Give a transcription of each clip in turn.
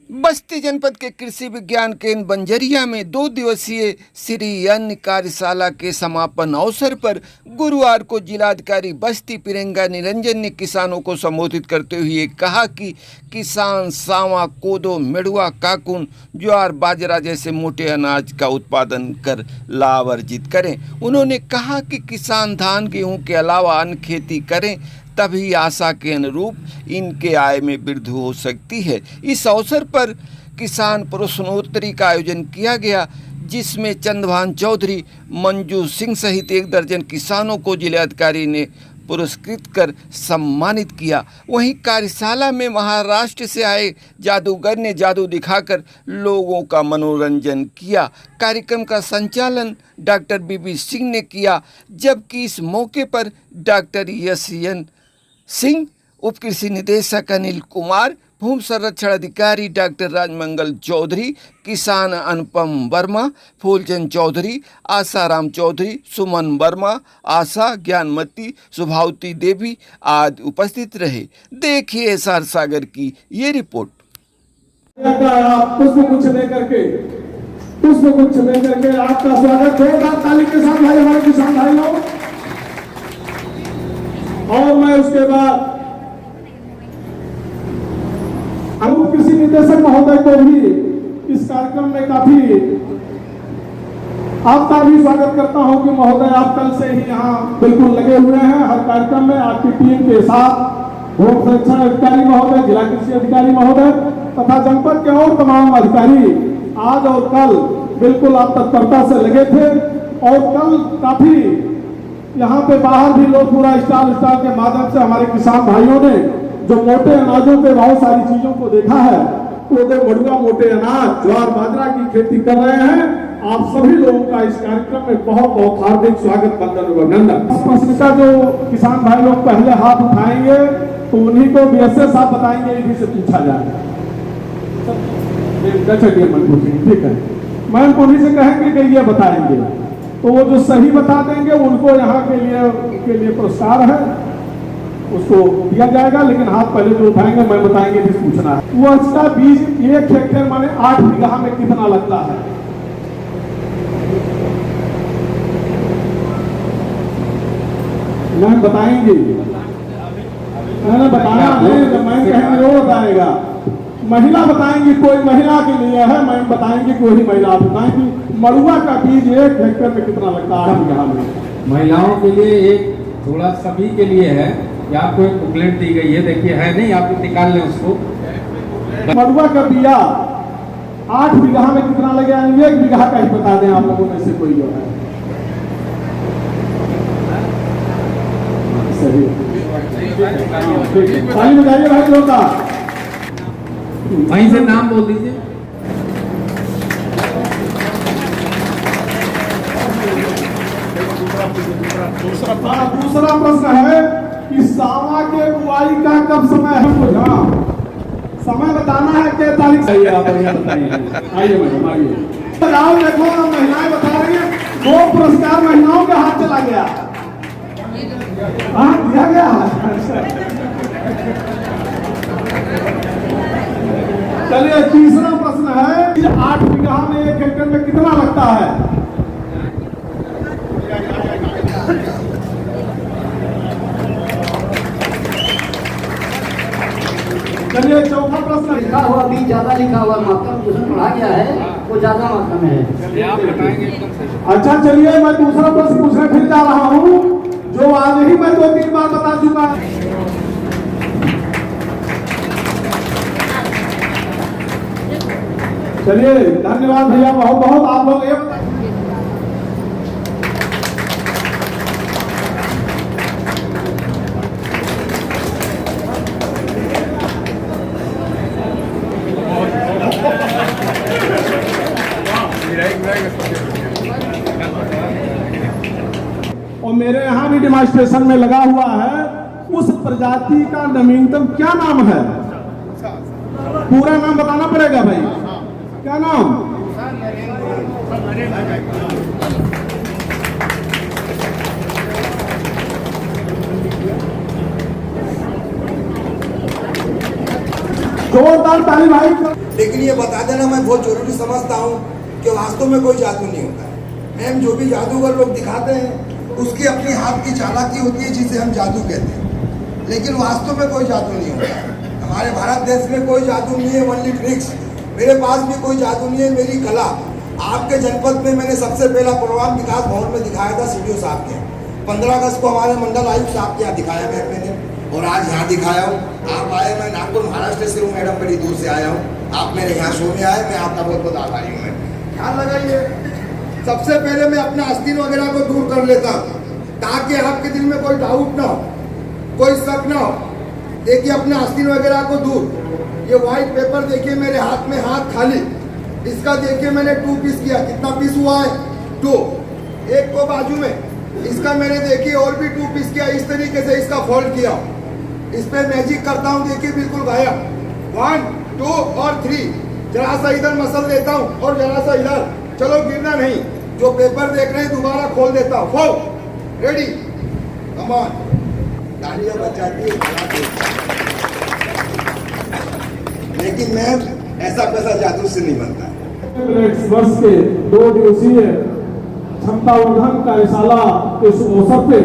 बस्ती जनपद के कृषि विज्ञान केंद्र बंजरिया में 2 दिवसीय श्री अन्न कार्यशाला के समापन अवसर पर गुरुवार को जिलाधिकारी बस्ती प्रियंका निरंजन ने किसानों को संबोधित करते हुए कहा कि किसान सावा, कोदो, मेड़ुआ, काकुन, ज्वार, बाजरा जैसे मोटे अनाज का उत्पादन कर लाभ अर्जित करें। उन्होंने कहा कि किसान धान, गेहूं के अलावा अन्य खेती करें, तभी आशा के अनुरूप इनके आय में वृद्धि हो सकती है। इस अवसर पर किसान प्रश्नोत्तरी का आयोजन किया गया, जिसमें चंद्रभान चौधरी, मंजू सिंह सहित 1 दर्जन किसानों को जिलाधिकारी ने पुरस्कृत कर सम्मानित किया। वहीं कार्यशाला में महाराष्ट्र से आए जादूगर ने जादू दिखाकर लोगों का मनोरंजन किया। कार्यक्रम का संचालन डॉक्टर बीबी सिंह ने किया, जबकि इस मौके पर डॉक्टर यशयन सिंह, उप कृषि निदेशक अनिल कुमार, भूमि संरक्षण अधिकारी डॉक्टर राजमंगल चौधरी, किसान अनुपम वर्मा, फूलचंद चौधरी, आसाराम चौधरी, सुमन वर्मा, आशा, ज्ञानमती, सुभावती देवी आदि उपस्थित रहे। देखिए एसआर सागर की ये रिपोर्ट। पुष्पगुच्छ लेकर के आपका स्वागत जोरदार ताली के साथ भाई, हमारे किसान भाई लोग। और मैं उसके बाद उप कृषि निदेशक महोदय को भी इस कार्यक्रम में काफी आपका भी स्वागत करता हूं कि महोदय आप कल से ही यहाँ बिल्कुल लगे हुए हैं हर कार्यक्रम में आपकी टीम के साथ। भूमि संरक्षण अधिकारी महोदय, जिला कृषि अधिकारी महोदय तथा जनपद के और तमाम अधिकारी आज और कल बिल्कुल आप तत्परता से लगे थे। और कल काफी यहाँ पे बाहर भी लोग पूरा स्टॉल के माध्यम से हमारे किसान भाइयों ने जो मोटे अनाजों पे बहुत सारी चीजों को देखा है, कोदो, मड़ुआ, मोटे अनाज, ज्वार, बाजरा की खेती कर रहे हैं। आप सभी लोगों का इस कार्यक्रम में बहुत बहुत हार्दिक स्वागत, वंदन और अभिनंदन। इस प्रश्न का जो किसान भाई लोग पहले हाथ उठाएंगे तो उन्हीं को बीएसए साहब बताएंगे, इन्हीं से पूछा जाएगा। ठीक है, मैं उन्हीं से कहेंगे कि ये बताएंगे, तो वो जो सही बता देंगे उनको यहाँ के लिए पुरस्कार है, उसको दिया जाएगा। लेकिन हाथ पहले जो उठाएंगे मैं बताएंगे फिर पूछना है। वो इसका बीज 1 हेक्टेयर माने 8 बीघा में कितना लगता है? मैं बताएंगे, मैंने बताया नहीं, जब मैं कहेंगे वो बताएगा। महिला बताएंगी, कोई महिला के लिए है, मैं बताएंगे कोई महिला बताएंगी। मड़ुआ का बीज 1 हेक्टेयर में कितना लगता है? 8 बीघा में। महिलाओं के लिए एक थोड़ा सभी के लिए है कि आपको एक बुकलेट दी गई है, देखिए है नहीं, आप निकाल लें उसको। मड़ुआ का बिया 8 बीघा में कितना लगे? 1 बीघा का ही बता दें आप लोगों में से कोई जो है। सही, पानी बताइए भाई लोग का। वहीं से नाम बोल दीजिए। दूसरा प्रश्न है कि सावा के बुआई का कब समय है? समय बताना है, क्या तारीख? आइए मैडम आइए। देखो महिलाएं बता रही है, 2 पुरस्कार महिलाओं के हाथ चला गया। हाँ, दिया गया। चलिए, तीसरा प्रश्न है 8 बीघा में 1 हेक्टेयर में कितना लगता है? चलिए, चौथा प्रश्न। लिखा हुआ भी ज्यादा लिखा हुआ मात्रा में पढ़ा गया है, वो ज्यादा मात्रा में है। आप बताएंगे। अच्छा चलिए, मैं दूसरा प्रश्न पूछने फिर जा रहा हूँ, जो आज ही मैं 2-3 बार बता चुका। चलिए, धन्यवाद भैया, बहुत बहुत। आप लोग ये और मेरे यहाँ भी डेमोन्स्ट्रेशन में लगा हुआ है, उस प्रजाति का नवीनतम क्या नाम है? पूरा नाम बताना पड़ेगा भाई, क्या नाम? जोरदार ताली भाई। लेकिन ये बता देना मैं बहुत जरूरी समझता हूँ कि वास्तव में कोई जादू नहीं होता है। मैम जो भी जादूगर लोग दिखाते हैं उसकी अपनी हाथ की चालाकी होती है जिसे हम जादू कहते हैं, लेकिन वास्तव में कोई जादू नहीं होता है। हमारे भारत देश में कोई जादू नहीं है, ओनली ट्रिक्स। मेरे पास भी कोई जादू नहीं है, मेरी कला। आपके जनपद में मैंने सबसे पहला प्रोग्राम विकास भवन में दिखाया था सीडीओ साहब के। 15 अगस्त को हमारे मंडल आयुक्त साहब के यहाँ दिखाया मैंने, और आज यहाँ दिखाया हूँ। आप आए, मैं नागपुर महाराष्ट्र से हूँ मैडम, बड़ी दूर से आया हूँ। आप मेरे यहाँ शो में आए, मैं आपका बहुत बहुत आभारी हूँ। मैं ख्याल लगाइए, सबसे पहले मैं अपना आस्तीन वगैरह को दूर कर लेता हूँ ताकि आपके दिल में कोई डाउट ना हो, कोई शक ना हो। देखिए अपना आस्तीन वगैरह को दूर। ये व्हाइट पेपर देखिए मेरे हाथ में, हाथ खाली। इसका देखिए मैंने 2 पीस किया। कितना पीस हुआ है? 2। एक को बाजू में, इसका मैंने देखिए और भी 2 पीस किया। इस तरीके से इसका फोल्ड किया। इस पे मैजिक करता हूँ, देखिए बिल्कुल गायब। 1 2 और 3। जरा सा इधर मसल देता हूँ और जरा सा इधर। चलो गिरना नहीं। जो पेपर देख रहे हैं दोबारा खोल देता हूँ। Fold, ready, come on. तालियां बजाती है। लेकिन मैम ऐसा पैसा जादू से नहीं बनता है। इस वर्ष के 2 दिवसीय क्षमतावर्धन कार्यशाला के शुभ अवसर पे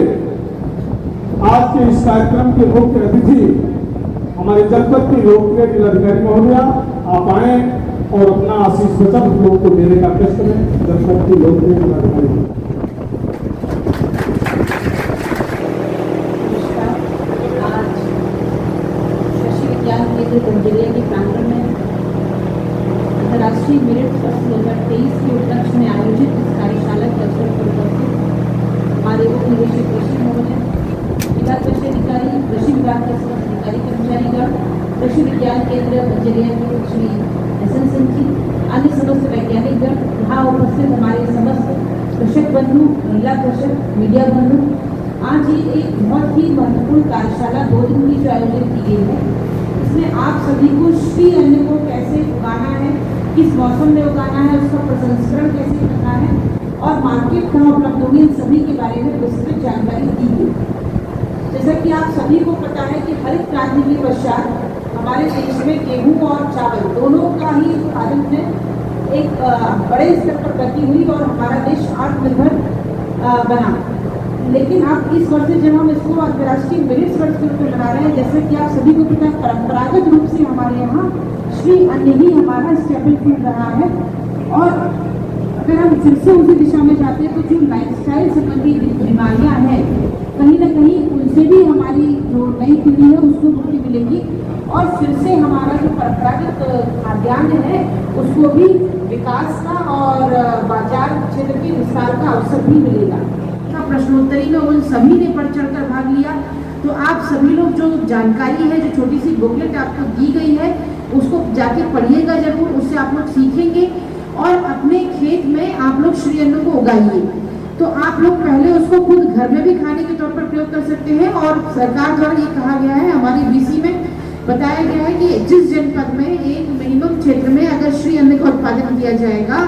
आज के इस कार्यक्रम के मुख्य अतिथि हमारे जनपद की लोकप्रिय जिलाधिकारी महोदया, आप आए और अपना आशीष वचन हम लोग को देने का कष्ट करें। जनपद की लोकप्रिय जिलाधिकारी बंजरिया के प्रांगण में अंतर्राष्ट्रीय मेरिट वर्ष 2023 के उपलक्ष्य में आयोजित इस कार्यशाला के अवसर पर उपस्थित हमारे उप निदेशक कृषि महोदय, जिला कृषि अधिकारी, कृषि विभाग के समस्त अधिकारी कर्मचारीगण, कृषि विज्ञान केंद्र बंजरिया के श्री एस सिंह जी, अन्य समस्त वैज्ञानिकगण, यहाँ उपस्थित हमारे समस्त कृषक बंधु, महिला कृषक, मीडिया बंधु। आज ये एक बहुत ही महत्वपूर्ण कार्यशाला 2 दिन की जो आयोजित की गई है, इसमें आप सभी को श्री अन्न को कैसे उगाना है, किस मौसम में उगाना है, उसका प्रसंस्करण कैसे करना है और मार्केट कहाँ उपलब्ध होगी, इन सभी के बारे में विस्तृत जानकारी दी गई। जैसा कि आप सभी को पता है कि हरित क्रांति के पश्चात हमारे देश में गेहूं और चावल दोनों का ही उत्पादन में एक बड़े स्तर पर वृद्धि हुई और हमारा देश आत्मनिर्भर बना। लेकिन अब इस वर्ष जब हम इसको अंतर्राष्ट्रीय मेरिट वर्ष के रूप में मना रहे हैं, जैसे कि आप सभी को पता है परंपरागत रूप से हमारे यहाँ श्री अन्न ही हमारा स्टेपल फूड रहा है। और अगर हम फिर से उसी दिशा में जाते हैं तो जो लाइफस्टाइल संबंधी बीमारियाँ हैं, कहीं ना कहीं उनसे भी हमारी जो नई पीढ़ी है उसको मुक्ति मिलेगी और फिर से हमारा जो परंपरागत खाद्यान्न है उसको भी विकास का और बाजार क्षेत्र के विस्तार का अवसर भी मिलेगा। प्रश्नोत्तरी में उन सभी ने बढ़ चढ़कर भाग लिया। तो आप सभी लोग जो जानकारी है, जो छोटी सी बुकलेट आपको दी गई है, उसको जाके पढ़िएगा जरूर। उससे आप लोग सीखेंगे और अपने खेत में आप लोग श्री अन्न को उगाइए। तो आप लोग पहले उसको खुद घर में भी खाने के तौर पर प्रयोग कर सकते हैं और सरकार द्वारा ये कहा गया है, हमारी बीसी में बताया गया है कि जिस जनपद में एक मिनिमम क्षेत्र में अगर श्री अन्न का उत्पादन किया जाएगा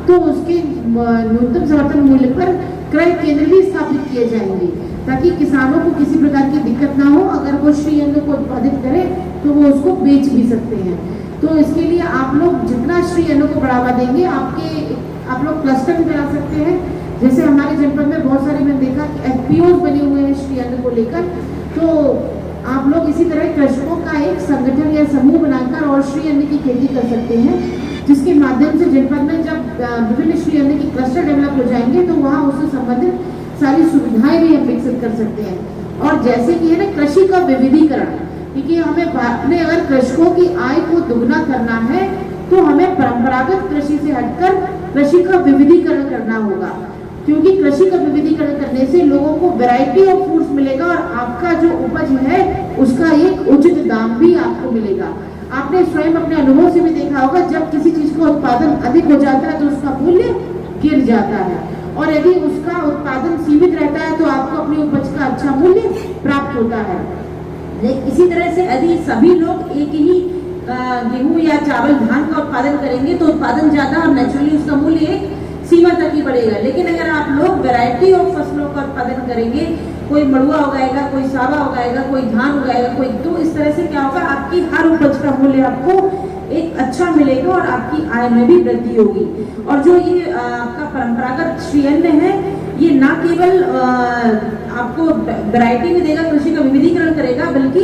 तो उसके न्यूनतम समर्थन मूल्य पर क्रय केंद्र भी स्थापित किए जाएंगे ताकि किसानों को किसी प्रकार की दिक्कत ना हो। अगर वो श्री अन्न को उत्पादित करें तो वो उसको बेच भी सकते हैं। तो इसके लिए आप लोग जितना श्री अन्न को बढ़ावा देंगे, आप लोग क्लस्टर भी बना सकते हैं। जैसे हमारे जनपद में बहुत सारे मैंने देखा कि FPOs बने हुए हैं श्री अन्न को लेकर। तो आप लोग इसी तरह कृषकों का एक संगठन या समूह बनाकर और श्री अन्न की खेती कर सकते हैं, जिसके माध्यम से जनपद में जब विभिन्न श्री अन्न की क्लस्टर डेवलप हो जाएंगे तो वहाँ उससे संबंधित सारी सुविधाएं भी हम विकसित कर सकते हैं। और जैसे कि है ना कृषि का विविधीकरण, क्योंकि हमें अपने अगर कृषकों की आय को दुगना करना है तो हमें परंपरागत कृषि से हटकर कृषि का विविधीकरण करना होगा, क्योंकि कृषि का विविधीकरण करने से लोगों को वैरायटी ऑफ फूड्स मिलेगा और आपका जो उपज है उसका एक उचित दाम भी आपको मिलेगा। आपने स्वयं अपने अनुभव से भी देखा होगा, जब किसी चीज का उत्पादन अधिक हो जाता है तो उसका मूल्य गिर जाता है और यदि उसका उत्पादन सीमित रहता है तो आपको अपनी उपज का अच्छा मूल्य प्राप्त होता है। इसी तरह से यदि सभी लोग एक ही गेहूं या चावल धान का उत्पादन करेंगे तो उत्पादन ज्यादा और नेचुरली उसका मूल्य सीमा तक ही बढ़ेगा। लेकिन अगर आप लोग वैरायटी ऑफ फसलों का उत्पादन करेंगे, कोई मड़ुआ उगाएगा, कोई सावा उगाएगा, कोई धान उगाएगा, कोई, तो इस तरह से क्या होगा, आपकी हर उपज का मूल्य आपको एक अच्छा मिलेगा और आपकी आय में भी वृद्धि होगी। और जो ये आपका परंपरागत श्री अन्न है, ये ना केवल आपको वैरायटी में देगा, कृषि का विविधीकरण करेगा, बल्कि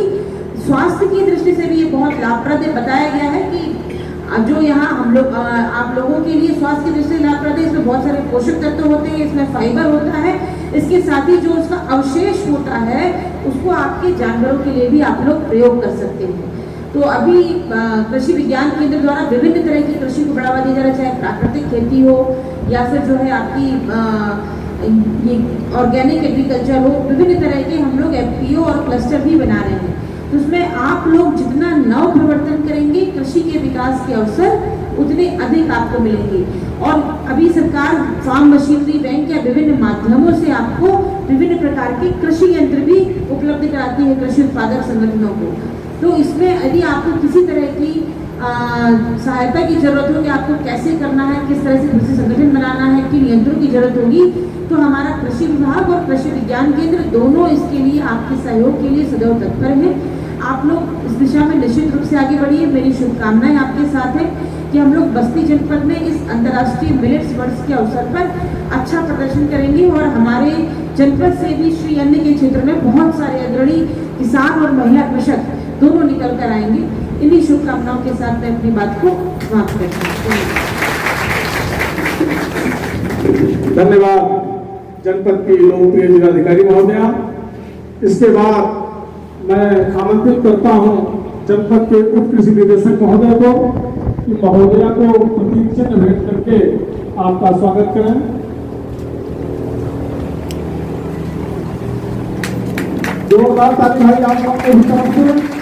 स्वास्थ्य की दृष्टि से भी ये बहुत लाभप्रद है। बताया गया है कि जो यहाँ हम लोग आप लोगों के लिए स्वास्थ्य की दृष्टि से लाभप्रद है। इसमें बहुत सारे पोषक तत्व होते हैं, इसमें फाइबर होता है, इसके साथ ही जो उसका अवशेष होता है उसको आपके जानवरों के लिए भी आप लोग प्रयोग कर सकते हैं। तो अभी कृषि विज्ञान केंद्र द्वारा विभिन्न तरह की कृषि को बढ़ावा दिया जा रहा है, चाहे प्राकृतिक खेती हो या फिर जो है आपकी ये ऑर्गेनिक एग्रीकल्चर हो। विभिन्न तरह के हम लोग FPO और क्लस्टर भी बना रहे हैं। तो उसमें आप लोग जितना नव प्रवर्तन करेंगे, कृषि के विकास के अवसर उतने अधिक आपको मिलेंगे। और अभी सरकार फार्म मशीनरी बैंक या विभिन्न माध्यमों से आपको विभिन्न प्रकार के कृषि यंत्र भी उपलब्ध कराती है कृषि उत्पादक संगठनों को। तो इसमें यदि आपको किसी तरह की सहायता की जरूरत हो कि आपको कैसे करना है, किस तरह से कृषि संगठन बनाना है, किन यंत्रों की जरूरत होगी, तो हमारा कृषि विभाग और कृषि विज्ञान केंद्र दोनों इसके लिए आपके सहयोग के लिए सदैव तत्पर है। आप लोग इस दिशा में निश्चित रूप से आगे बढ़िए। मेरी शुभकामनाएं आपके साथ है कि हम लोग बस्ती जनपद में इस अंतर्राष्ट्रीय मिलेट्स वर्ष के अवसर पर अच्छा प्रदर्शन करेंगे और हमारे जनपद से भी श्री अन्न के क्षेत्र में बहुत सारे अग्रणी किसान और महिला कृषक दोनों निकल कर आएंगे। इन्हीं शुभकामनाओं के साथ मैं अपनी बात को समाप्त करती हूँ। धन्यवाद जनपद की लोकप्रिय जिलाधिकारी महोदया। इसके बाद मैं आमंत्रित करता हूं जनपद के उप कृषि निदेशक महोदय को कि महोदया को प्रतीक चिन्ह भेंट करके आपका स्वागत करें। जोरदार ताली भाई आप सबको भी तरफ से।